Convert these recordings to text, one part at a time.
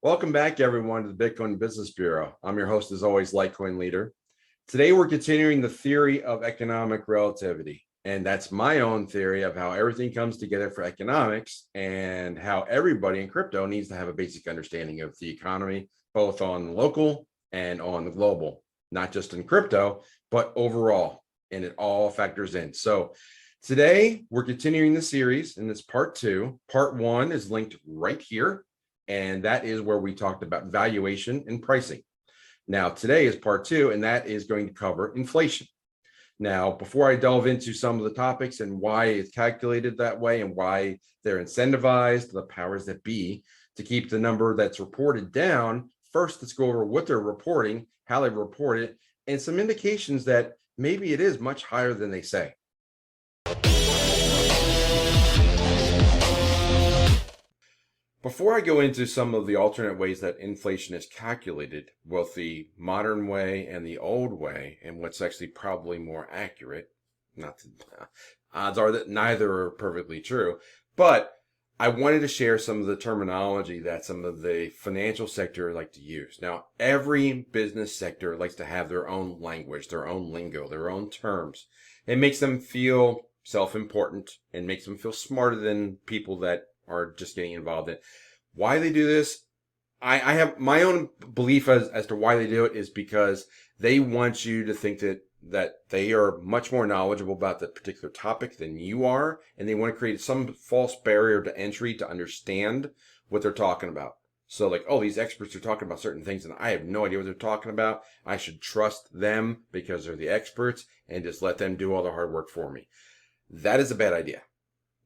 Welcome back, everyone, to the Bitcoin Business Bureau. I'm your host, as always, Litecoin Leader. Today, we're continuing the theory of economic relativity. And that's my own theory of how everything comes together for economics and how everybody in crypto needs to have a basic understanding of the economy, both on local and on the global, not just in crypto, but overall. And it all factors in. So today, we're continuing the series, and it's part 2. Part 1 is linked right here. And that is where we talked about valuation and pricing. Now, today is part 2, and that is going to cover inflation. Now, before I delve into some of the topics and why it's calculated that way and why they're incentivized, the powers that be, to keep the number that's reported down, first, let's go over what they're reporting, how they report it, and some indications that maybe it is much higher than they say. Before I go into some of the alternate ways that inflation is calculated, both the modern way and the old way, and what's actually probably more accurate, odds are that neither are perfectly true, but I wanted to share some of the terminology that some of the financial sector like to use. Now, every business sector likes to have their own language, their own lingo, their own terms. It makes them feel self-important and makes them feel smarter than people that are just getting involved in it. Why they do this, I have my own belief as to why they do it is because they want you to think that they are much more knowledgeable about the particular topic than you are, and they want to create some false barrier to entry to understand what they're talking about. So like, oh, these experts are talking about certain things and I have no idea what they're talking about. I should trust them because they're the experts and just let them do all the hard work for me. That is a bad idea.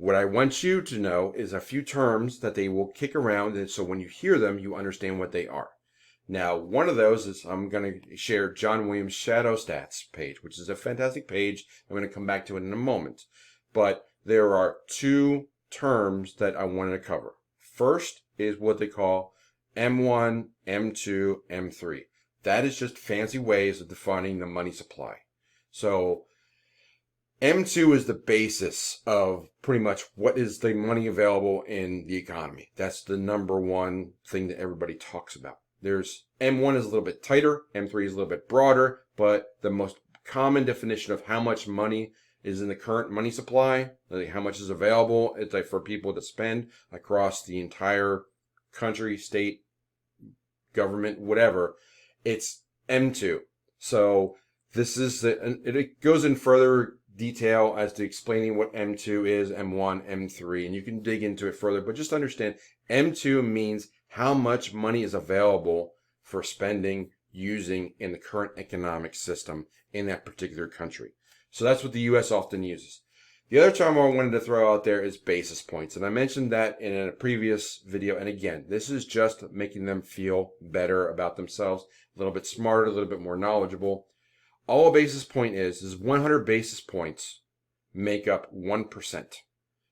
What I want you to know is a few terms that they will kick around, and so when you hear them, you understand what they are. Now, one of those is I'm going to share John Williams' Shadow Stats page, which is a fantastic page. I'm going to come back to it in a moment. But there are 2 terms that I wanted to cover. First is what they call M1, M2, M3. That is just fancy ways of defining the money supply. So M2 is the basis of pretty much what is the money available in the economy. That's the number one thing that everybody talks about. There's M1 is a little bit tighter, M3 is a little bit broader, but the most common definition of how much money is in the current money supply, like how much is available, it's like for people to spend across the entire country, state, government, whatever, it's M2. So this is it goes in further detail as to explaining what M2 is, M1, M3, and you can dig into it further, but just understand M2 means how much money is available for spending, using in the current economic system in that particular country. So that's what the US often uses. The other term I wanted to throw out there is basis points, and I mentioned that in a previous video, and again, this is just making them feel better about themselves, a little bit smarter, a little bit more knowledgeable. All a basis point is 100 basis points make up 1%.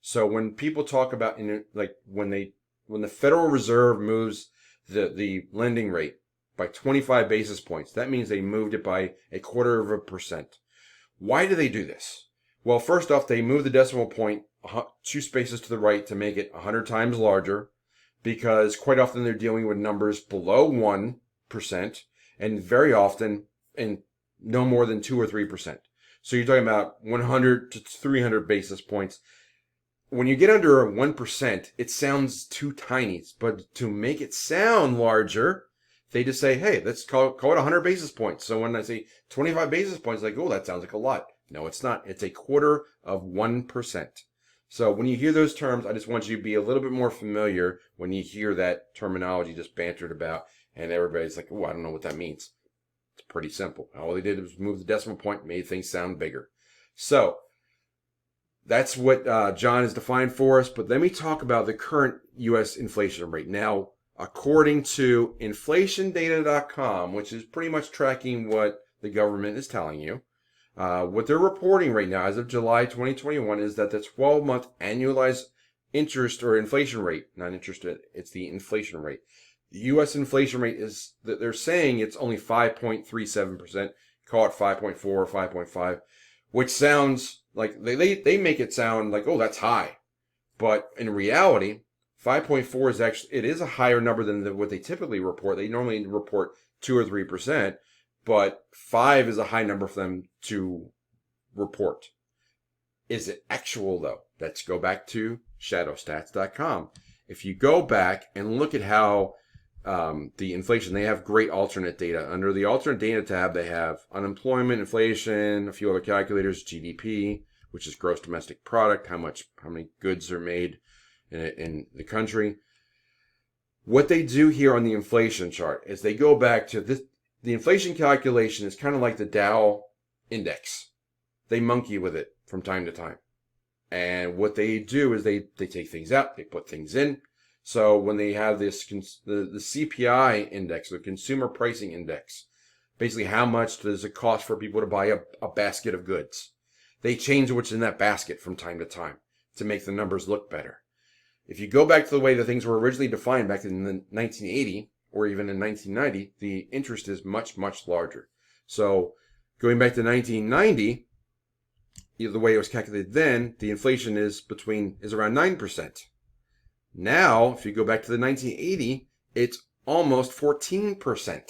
So when people talk about, when the Federal Reserve moves the lending rate by 25 basis points, that means they moved it by 0.25%. Why do they do this? Well, first off, they move the decimal point 2 spaces to the right to make it 100 times larger, because quite often they're dealing with numbers below 1%, and very often in no more than 2 or 3%. So you're talking about 100 to 300 basis points. When you get under 1%, it sounds too tiny. But to make it sound larger, they just say, hey, let's call it 100 basis points. So when I say 25 basis points, like, oh, that sounds like a lot. No, it's not. It's 1/4%. So when you hear those terms, I just want you to be a little bit more familiar when you hear that terminology just bantered about, and everybody's like, oh, I don't know what that means. It's pretty simple. All they did was move the decimal point, made things sound bigger. So that's what John has defined for us. But let me talk about the current U.S. inflation rate. Now, according to inflationdata.com, which is pretty much tracking what the government is telling you, what they're reporting right now as of July 2021 is that the 12-month annualized interest or inflation rate, not interest, it's the inflation rate. The U.S. inflation rate is that they're saying it's only 5.37%, call it 5.4 or 5.5, which sounds like they make it sound like, oh, that's high. But in reality, 5.4 is actually, it is a higher number than what they typically report. They normally report 2 or 3%, but 5 is a high number for them to report. Is it actual though? Let's go back to shadowstats.com. If you go back and look at how the inflation, they have great alternate data. Under the alternate data tab, they have unemployment, inflation, a few other calculators, GDP, which is gross domestic product, how many goods are made in the country. What they do here on the inflation chart is they go back to this. The inflation calculation is kind of like the Dow index. They monkey with it from time to time. And what they do is they take things out, they put things in. So when they have this, the CPI index, the consumer pricing index, basically how much does it cost for people to buy a basket of goods? They change what's in that basket from time to time to make the numbers look better. If you go back to the way that things were originally defined back in 1980 or even in 1990, the interest is much, much larger. So going back to 1990, the way it was calculated then, the inflation is around 9%. Now, if you go back to the 1980, it's almost 14%.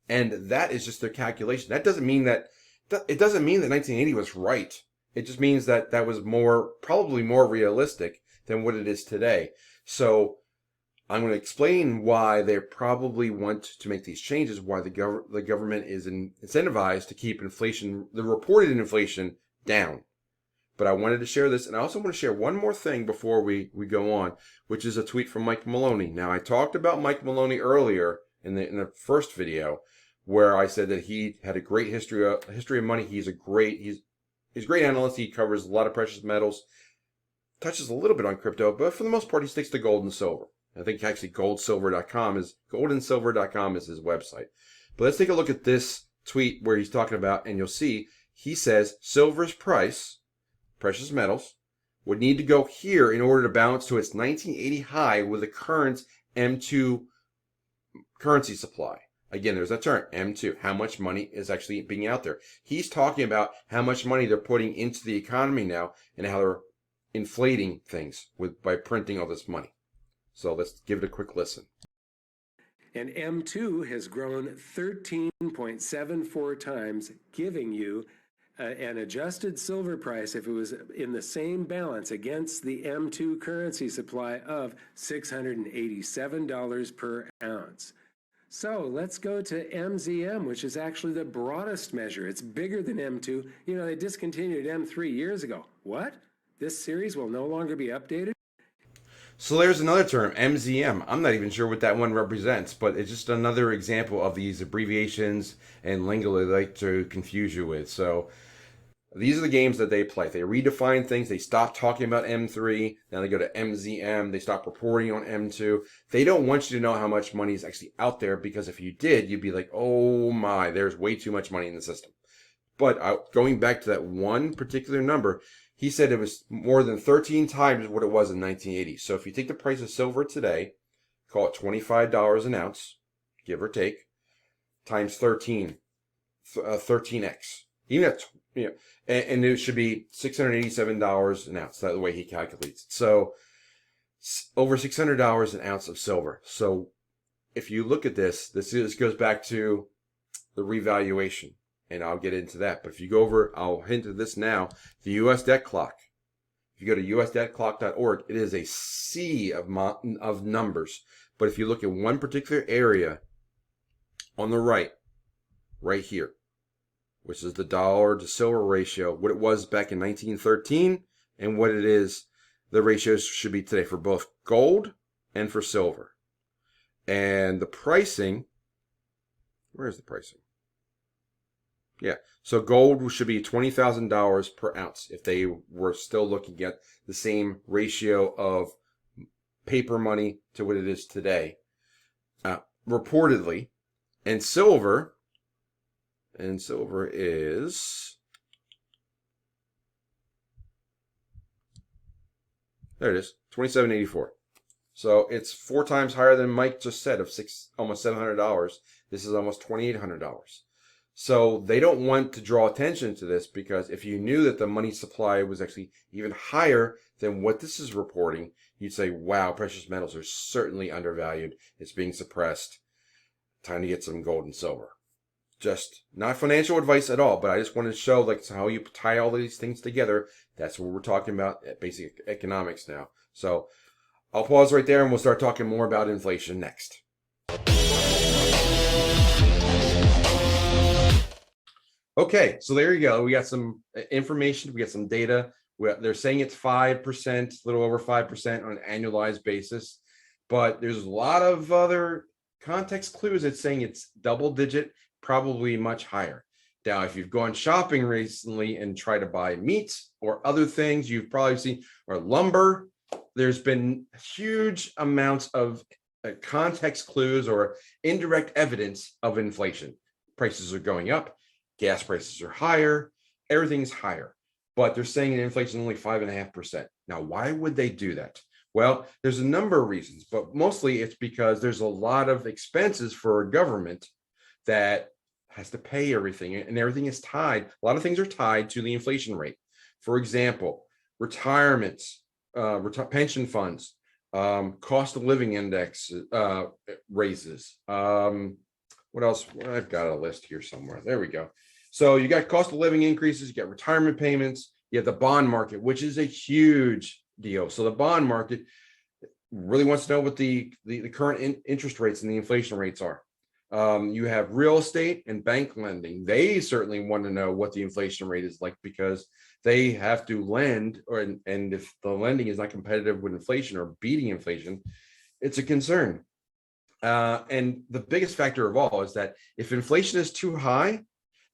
And that is just their calculation. That doesn't mean that 1980 was right. It just means that that was probably more realistic than what it is today. So I'm going to explain why they probably want to make these changes, why the government is incentivized to keep inflation, the reported inflation, down. But I wanted to share this, and I also want to share one more thing before we go on, which is a tweet from Mike Maloney. Now, I talked about Mike Maloney earlier in the first video, where I said that he had a great history of money. He's a great analyst. He covers a lot of precious metals, touches a little bit on crypto, but for the most part, he sticks to gold and silver. I think actually goldandsilver.com is his website. But let's take a look at this tweet where he's talking about, and you'll see he says silver's price, precious metals, would need to go here in order to balance to its 1980 high with the current M2 currency supply. Again, there's that term, M2, how much money is actually being out there. He's talking about how much money they're putting into the economy now and how they're inflating things by printing all this money. So let's give it a quick listen. And M2 has grown 13.74 times, giving you an adjusted silver price, if it was in the same balance against the M2 currency supply, of $687 per ounce. So let's go to MZM, which is actually the broadest measure. It's bigger than M2. You know, they discontinued M3 years ago. What? This series will no longer be updated? So there's another term, MZM. I'm not even sure what that one represents, but it's just another example of these abbreviations and lingo they like to confuse you with. So these are the games that they play. They redefine things. They stop talking about M3. Now they go to MZM. They stop reporting on M2. They don't want you to know how much money is actually out there, because if you did, you'd be like, oh my, there's way too much money in the system. But going back to that one particular number, he said it was more than 13 times what it was in 1980. So if you take the price of silver today, call it $25 an ounce, give or take, times 13, 13x. Even at, and it should be $687 an ounce. That's the way he calculates it. So over $600 an ounce of silver. So if you look at this goes back to the revaluation. And I'll get into that. But if you go over, I'll hint at this now, the U.S. debt clock. If you go to usdebtclock.org, it is a sea of numbers. But if you look at one particular area on the right here, which is the dollar to silver ratio, what it was back in 1913 and what it is, the ratios should be today for both gold and for silver. And the pricing, where's the pricing? Yeah, so gold should be $20,000 per ounce if they were still looking at the same ratio of paper money to what it is today, reportedly. And silver is, there it is, $27.84. So it's 4 times higher than Mike just said of almost $700. This is almost $2,800. So they don't want to draw attention to this, because if you knew that the money supply was actually even higher than what this is reporting, you'd say, wow, precious metals are certainly undervalued. It's being suppressed. Time to get some gold and silver. Just not financial advice at all, but I just wanted to show like how you tie all these things together. That's what we're talking about at basic economics now. So I'll pause right there and we'll start talking more about inflation next. Okay, so there you go. We got some information. We got some data. They're saying it's 5%, a little over 5% on an annualized basis. But there's a lot of other context clues that's saying it's double digit, probably much higher. Now, if you've gone shopping recently and try to buy meat or other things, you've probably seen, or lumber, there's been huge amounts of context clues or indirect evidence of inflation. Prices are going up. Gas prices are higher, everything's higher, but they're saying that inflation is only 5.5%. Now, why would they do that? Well, there's a number of reasons, but mostly it's because there's a lot of expenses for a government that has to pay everything, and everything is tied. A lot of things are tied to the inflation rate. For example, retirements, pension funds, cost of living index raises. What else? Well, I've got a list here somewhere. There we go. So you got cost of living increases, you got retirement payments, you have the bond market, which is a huge deal. So the bond market really wants to know what the current interest rates and the inflation rates are. You have real estate and bank lending. They certainly want to know what the inflation rate is like, because they have to lend, and if the lending is not competitive with inflation or beating inflation, it's a concern. And the biggest factor of all is that if inflation is too high,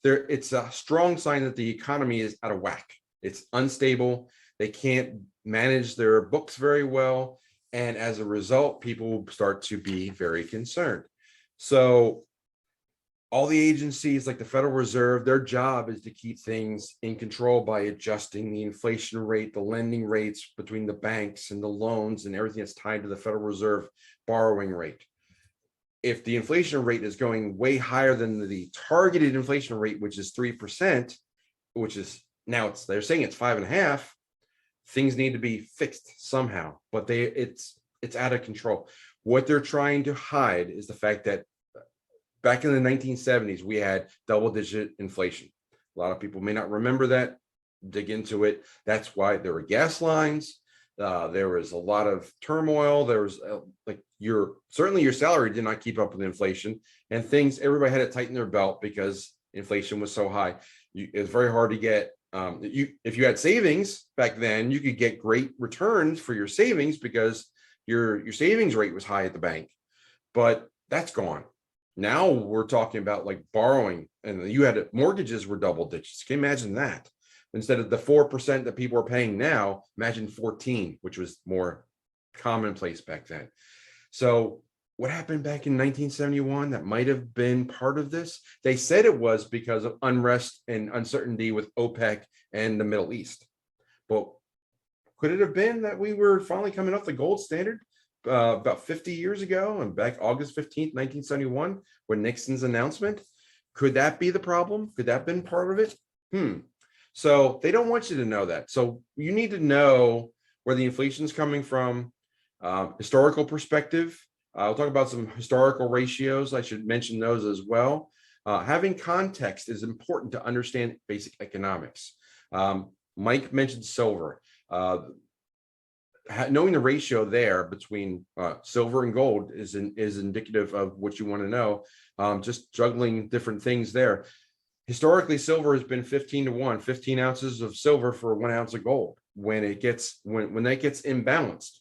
it's a strong sign that the economy is out of whack. It's unstable. They can't manage their books very well. And as a result, people start to be very concerned. So all the agencies like the Federal Reserve, their job is to keep things in control by adjusting the inflation rate, the lending rates between the banks and the loans and everything that's tied to the Federal Reserve borrowing rate. If the inflation rate is going way higher than the targeted inflation rate, which is 3%, which is now they're saying it's 5.5%, things need to be fixed somehow, but it's out of control. What they're trying to hide is the fact that back in the 1970s, we had double-digit inflation. A lot of people may not remember that. Dig into it. That's why there were gas lines. There was a lot of turmoil. There was certainly your salary did not keep up with inflation, and everybody had to tighten their belt because inflation was so high. It's very hard to get. If you had savings back then, you could get great returns for your savings because your savings rate was high at the bank, but that's gone. Now we're talking about like borrowing, and you had mortgages were double digits. Can you imagine that? Instead of the 4% that people are paying now, imagine 14, which was more commonplace back then. So what happened back in 1971 that might have been part of this? They said it was because of unrest and uncertainty with OPEC and the Middle East. But could it have been that we were finally coming off the gold standard about 50 years ago, and back August 15th, 1971, when Nixon's announcement? Could that be the problem? Could that have been part of it? So they don't want you to know that. So you need to know where the inflation is coming from, historical perspective. I'll talk about some historical ratios. I should mention those as well. Having context is important to understand basic economics. Mike mentioned silver. Knowing the ratio there between silver and gold is indicative of what you want to know. Just juggling different things there. Historically, silver has been 15-1, 15 ounces of silver for 1 ounce of gold. When that gets imbalanced,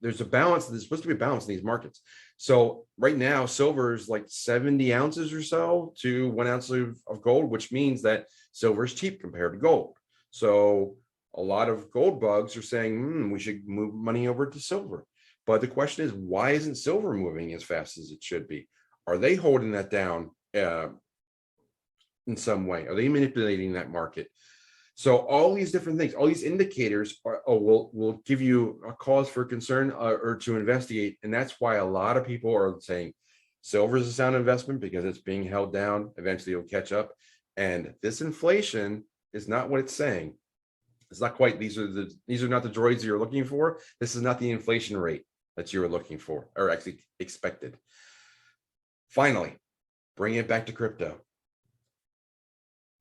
there's a balance. There's supposed to be a balance in these markets. So right now, silver is like 70 ounces or so to 1 ounce of gold, which means that silver is cheap compared to gold. So a lot of gold bugs are saying, we should move money over to silver. But the question is, why isn't silver moving as fast as it should be? Are they holding that down in some way? Are they manipulating that market? So all these different things, all these indicators will give you a cause for concern or to investigate. And that's why a lot of people are saying Silver is a sound investment because it's being held down. Eventually it'll catch up. And this inflation is not what it's saying. It's not quite, these are not the droids you're looking for. This is not the inflation rate that you were looking for, or actually expected. Finally, bring it back to crypto.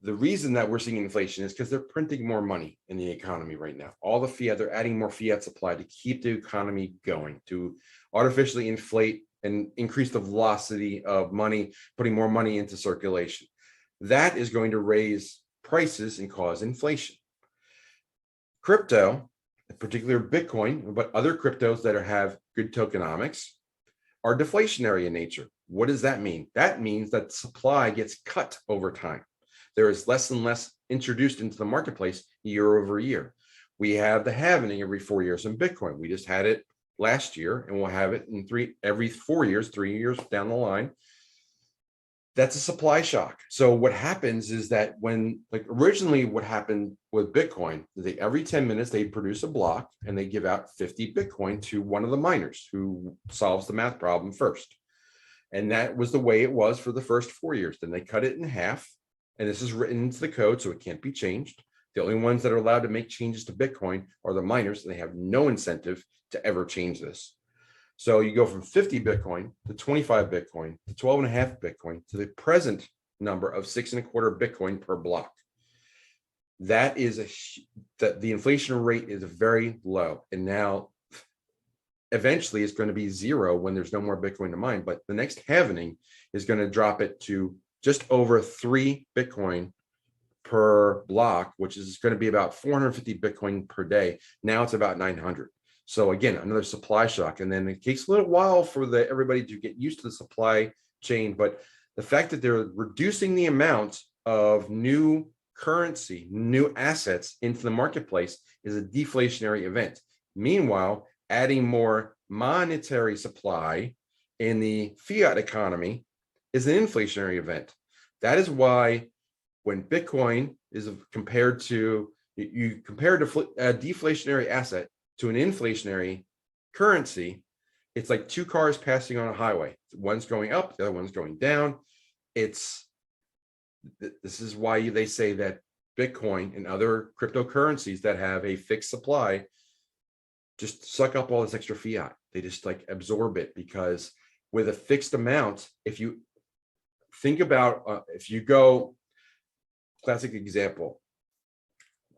The reason that we're seeing inflation is because they're printing more money in the economy right now. All the fiat, they're adding more fiat supply to keep the economy going, to artificially inflate and increase the velocity of money, putting more money into circulation. That is going to raise prices and cause inflation. Crypto, in particular Bitcoin, but other cryptos that have good tokenomics, are deflationary in nature. What does that mean? That means that supply gets cut over time. There is less and less introduced into the marketplace year over year. We have the halving every 4 years in Bitcoin. We just had it last year, and we'll have it in every 4 years, 3 years down the line. That's a supply shock. So what happens is that when, like originally what happened with Bitcoin, every 10 minutes they produce a block and they give out 50 Bitcoin to one of the miners who solves the math problem first. And that was the way it was for the first 4 years. Then they cut it in half. And this is written into the code, so it can't be changed. The only ones that are allowed to make changes to Bitcoin are the miners, and they have no incentive to ever change this. So you go from 50 Bitcoin to 25 Bitcoin to 12.5 Bitcoin to the present number of 6.25 Bitcoin per block. That is the inflation rate is very low. And now eventually it's going to be zero when there's no more Bitcoin to mine. But the next halving is going to drop it to just over 3 Bitcoin per block, which is going to be about 450 Bitcoin per day. Now it's about 900. So again, another supply shock. And then it takes a little while for everybody to get used to the supply chain. But the fact that they're reducing the amount of new currency, new assets into the marketplace is a deflationary event. Meanwhile, adding more monetary supply in the fiat economy is an inflationary event. That is why when Bitcoin is compared to, you compare a deflationary asset to an inflationary currency, it's like two cars passing on a highway. One's going up, the other one's going down. This is why they say that Bitcoin and other cryptocurrencies that have a fixed supply just suck up all this extra fiat. They just like absorb it, because with a fixed amount, if you think about, if you go, classic example,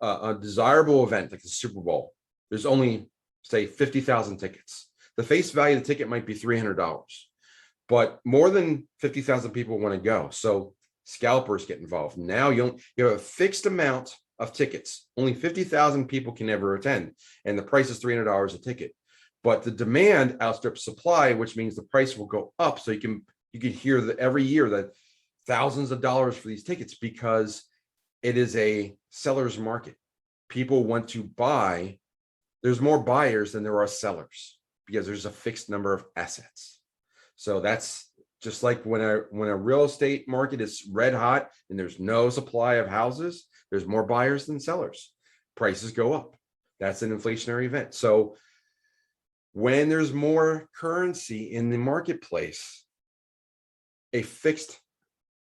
a desirable event like the Super Bowl, there's only, say, 50,000 tickets. The face value of the ticket might be $300, but more than 50,000 people want to go. So scalpers get involved. Now you have a fixed amount of tickets. Only 50,000 people can ever attend, and the price is $300 a ticket. But the demand outstrips supply, which means the price will go up. So you can hear that every year that thousands of dollars for these tickets, because it is a seller's market. People want to buy. There's more buyers than there are sellers because there's a fixed number of assets. So that's just like when a real estate market is red hot and there's no supply of houses, there's more buyers than sellers. Prices go up. That's an inflationary event. So when there's more currency in the marketplace, a fixed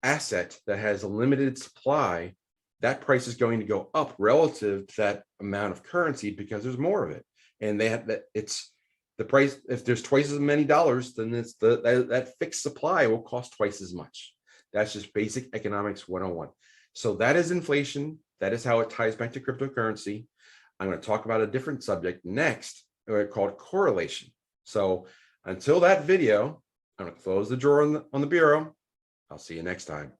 asset that has a limited supply, that price is going to go up relative to that amount of currency because there's more of it. And they have that, it's the price. If there's twice as many dollars, then it's that fixed supply will cost twice as much. That's just basic economics 101. So that is inflation. That is how it ties back to cryptocurrency. I'm going to talk about a different subject next, called correlation. So until that video, I'm going to close the drawer on the bureau. I'll see you next time.